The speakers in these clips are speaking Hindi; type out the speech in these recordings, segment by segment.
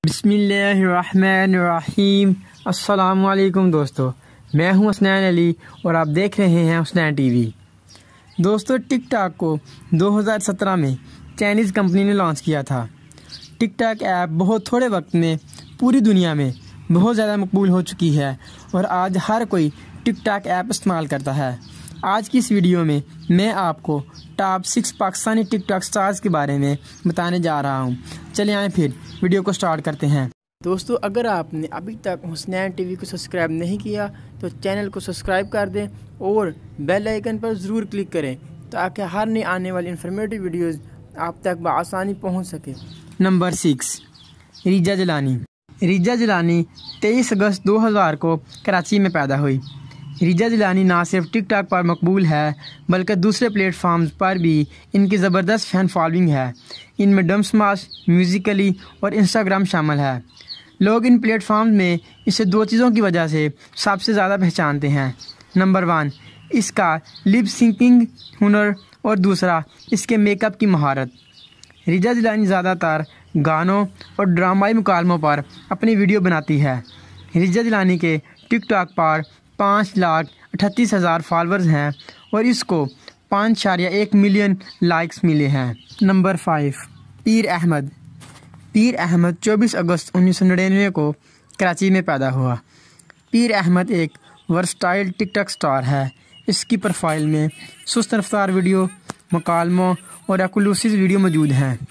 बिस्मिल्लाहिर्रहमानिर्रहीम। अस्सलामुअलैकुम दोस्तों, मैं हूं हसनैन अली और आप देख रहे हैं हसनैन टीवी। दोस्तों, टिकटॉक को 2017 में चाइनीज़ कंपनी ने लॉन्च किया था। टिकटॉक ऐप बहुत थोड़े वक्त में पूरी दुनिया में बहुत ज़्यादा मकबूल हो चुकी है और आज हर कोई टिकटॉक ऐप इस्तेमाल करता है। आज की इस वीडियो में मैं आपको टॉप 6 पाकिस्तानी टिकटॉक स्टार्स के बारे में बताने जा रहा हूं। चलिए आए फिर वीडियो को स्टार्ट करते हैं। दोस्तों, अगर आपने अभी तक हसनैन टीवी को सब्सक्राइब नहीं किया तो चैनल को सब्सक्राइब कर दें और बेल आइकन पर ज़रूर क्लिक करें ताकि हर नई आने वाली इन्फॉर्मेटिव वीडियोज़ आप तक बआसानी पहुँच सके। नंबर 6, रिजा जिलानी। रिजा जिलानी 23 अगस्त 2000 को कराची में पैदा हुई। रिजा जिलानी ना सिर्फ टिकटॉक पर मकबूल है बल्कि दूसरे प्लेटफॉर्म्स पर भी इनकी ज़बरदस्त फ़ैन फॉलोइंग है। इनमें डमस्माश, म्यूज़िकली और इंस्टाग्राम शामिल है। लोग इन प्लेटफॉर्म्स में इसे 2 चीज़ों की वजह से सबसे ज़्यादा पहचानते हैं। नंबर 1, इसका लिप सिंकिंग हुनर और दूसरा इसके मेकअप की महारत। रिजा जिलानी ज़्यादातर गानों और ड्रामाई मुकालमों पर अपनी वीडियो बनाती है। रिजा जिलानी के टिकटॉक पर 5,38,000 फॉलोअर्स हैं और इसको 5.1 मिलियन लाइक्स मिले हैं। नंबर 5, पीर अहमद। पीर अहमद 24 अगस्त 1999 को कराची में पैदा हुआ। पीर अहमद एक वर्सटाइल टिकटॉक स्टार है। इसकी प्रोफाइल में सुस्त रफ्तार वीडियो, मुकालमों और एक्सक्लूसिव वीडियो मौजूद हैं।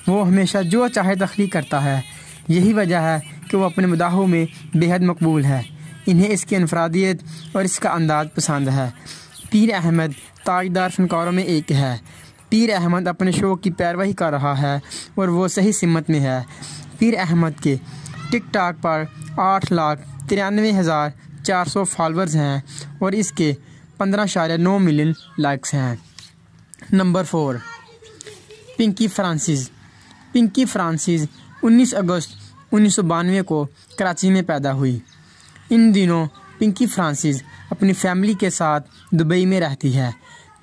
वो हमेशा जो चाहे तख्लीक करता है। यही वजह है कि वो अपने मदाहों में बेहद मकबूल है। इन्हें इसकी अनफरादियत और इसका अंदाज़ पसंद है। पीर अहमद ताजदार फनकारों में एक है। पीर अहमद अपने शौक़ की पैरवी कर रहा है और वो सही सिमत में है। पीर अहमद के टिकटॉक पर 8,93,400 फॉलोअर्स हैं और इसके 15.9 मिलियन लाइक्स हैं। नंबर 4, पिंकी फ्रांसिस। पिंकी फ्रांसिस 19 अगस्त 1992 को कराची में पैदा हुई। इन दिनों पिंकी फ्रांसिस अपनी फैमिली के साथ दुबई में रहती है।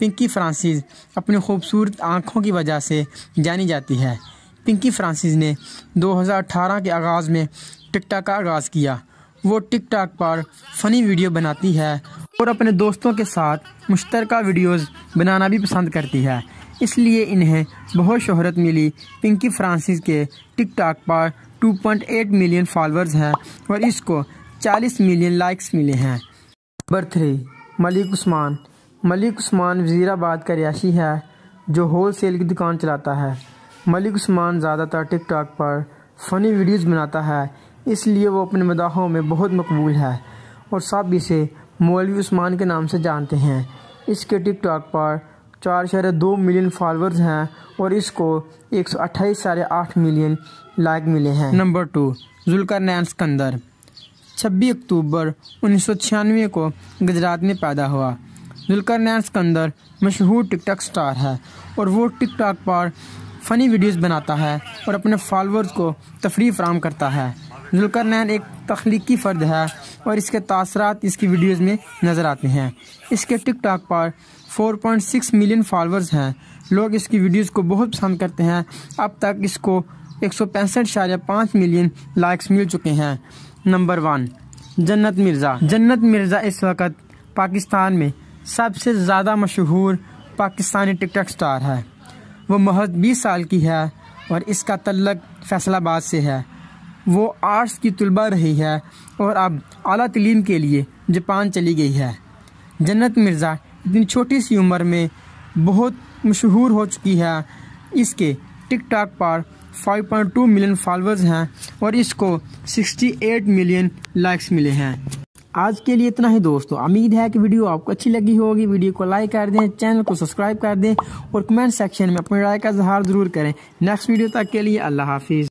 पिंकी फ्रांसिस अपनी खूबसूरत आँखों की वजह से जानी जाती है। पिंकी फ्रांसिस ने 2018 के आगाज़ में टिकटॉक का आगाज़ किया। वो टिकटॉक पर फ़नी वीडियो बनाती है और अपने दोस्तों के साथ मुश्तरका वीडियोज़ बनाना भी पसंद करती है, इसलिए इन्हें बहुत शोहरत मिली। पिंकी फ्रांसिस के टिकटॉक पर 2.8 मिलियन फॉलोअर्स हैं और इसको 40 मिलियन लाइक्स मिले हैं। नंबर 3, मलिक उस्मान। मलिक उस्मान वज़ीराबाद का रिहायशी है जो होल सेल की दुकान चलाता है। मलिक उस्मान ज़्यादातर टिकटॉक पर फ़नी वीडियोज़ बनाता है, इसलिए वो अपने मदाहों में बहुत मकबूल है और सब इसे मौलवी उस्मान के नाम से जानते हैं। इसके टिकटॉक पर 4.2 मिलियन फॉलोअर्स हैं और इसको 128.8 मिलियन लाइक मिले हैं। नंबर 2, जुल्करनैन सिकंदर। 26 अक्टूबर 1996 को गुजरात में पैदा हुआ। जुल्करनैन सिकंदर मशहूर टिकटॉक स्टार है और वो टिकटॉक पर फ़नी वीडियोस बनाता है और अपने फॉलोअर्स को तफरीह फराहम करता है। जुल्करनैन एक तख्लीकी फ़र्द है और इसके तासरात इसकी वीडियोस में नज़र आते हैं। इसके टिकटॉक पर 4.6 मिलियन फॉलोअर्स हैं। लोग इसकी वीडियोस को बहुत पसंद करते हैं। अब तक इसको 165.5 मिलियन लाइक्स मिल चुके हैं। नंबर 1, जन्नत मिर्ज़ा। जन्नत मिर्ज़ा इस वक्त पाकिस्तान में सबसे ज़्यादा मशहूर पाकिस्तानी टिकटॉक स्टार है। वो महज 20 साल की है और इसका तल्लक फैसलाबाद से है। वो आर्ट्स की तलबा रही है और अब आला तालीम के लिए जापान चली गई है। जन्नत मिर्ज़ा इतनी छोटी सी उम्र में बहुत मशहूर हो चुकी है। इसके टिकटॉक पर 5.2 मिलियन फॉलोअर्स हैं और इसको 68 मिलियन लाइक्स मिले हैं। आज के लिए इतना ही दोस्तों। उम्मीद है कि वीडियो आपको अच्छी लगी होगी। वीडियो को लाइक कर दें, चैनल को सब्सक्राइब कर दें और कमेंट सेक्शन में अपनी राय का इजहार ज़रूर करें। नेक्स्ट वीडियो तक के लिए अल्लाह हाफिज़।